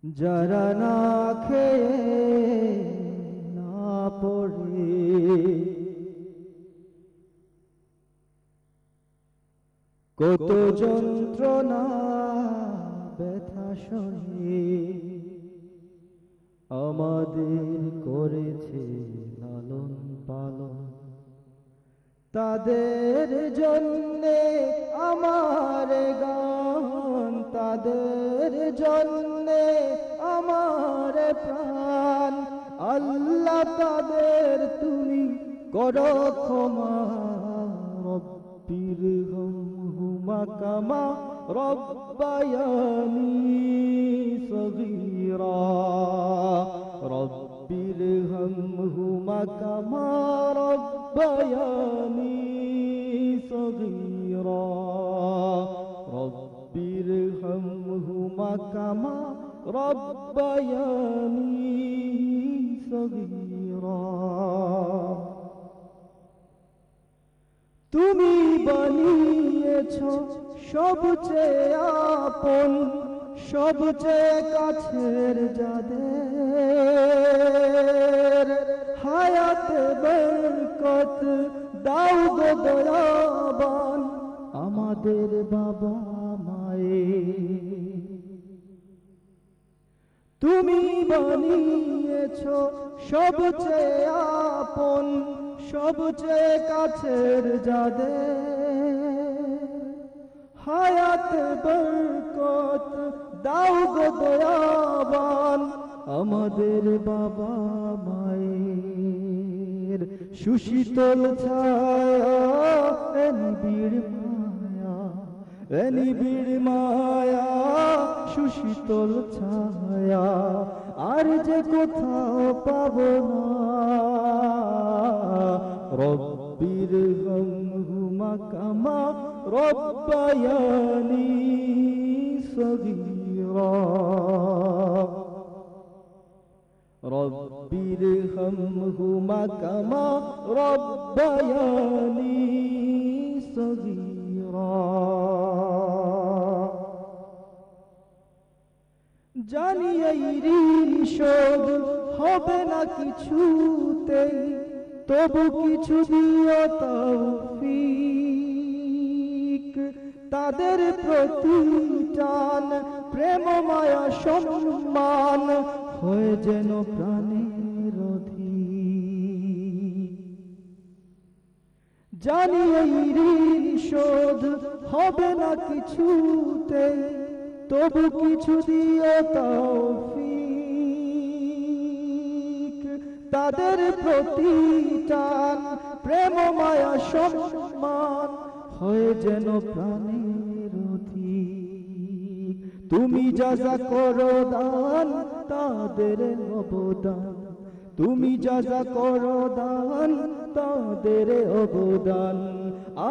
যারা না খেয়ে না পড়ে কত যন্ত্রণা ব্যথা সহে আমাদের করেছে লালন পালন, তাদের জন্যে আমার গান, তাদের জন্যে আমার প্রাণ। আল্লাহ তাদের তুমি করো ক্ষমা, রব্বির হুমা কামা রব্বায়ানি সগীরা, রব্বির হুমা কামা রব্বায়ানি সগীরা, রব্বির হুমা কামা রব্বায়ানি সগীরা। তুমি বানিয়েছো সবচেয়ে আপন, সবচেয়ে কাছের যাদের, হায়াতে বরকত দাও গো দয়াবান আমাদের বাবা মায়ের। তুমি বানিয়েছো সবচেয়ে আপন, সবচেয়ে কাছের যাদের, হায়াত বরকত দাও গো দয়াবান আমাদের বাবা মায়ের। সুশীতল ছায়া নিবিড় মায়া, নিবিড় মায়া সুশীতল ছায়া আর যে কোথাও পাবো না। রব্বির হুমা কামা রব্বায়ানি সগীরা, রব্বির হুমা কামা রব্বায়ানি সগীরা। জানি এই ঋণ শোধ হবে না কিছুতেই, তবু কিছু দিও তৌফিক, তাদের প্রতিটান প্রেম মায়া সম্মান হয়ে যেন প্রাণের অধিক। জানি এই ঋণ শোধ হবে না কিছুতেই, তবু কিছু দিও তৌফিক, তাদের প্রতিটান প্রেম মায়া সম্মান হয়ে যেন প্রাণের অধিক। তুমি যা যা করো দান তাদের অবদান, তুমি যা যা করো দান তাদের অবদান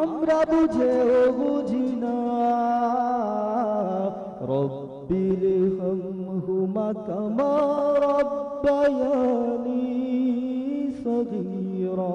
আমরা বুঝেও বুঝি না। রব্বির হুমা কামা রব্বায়ানি সগীরা।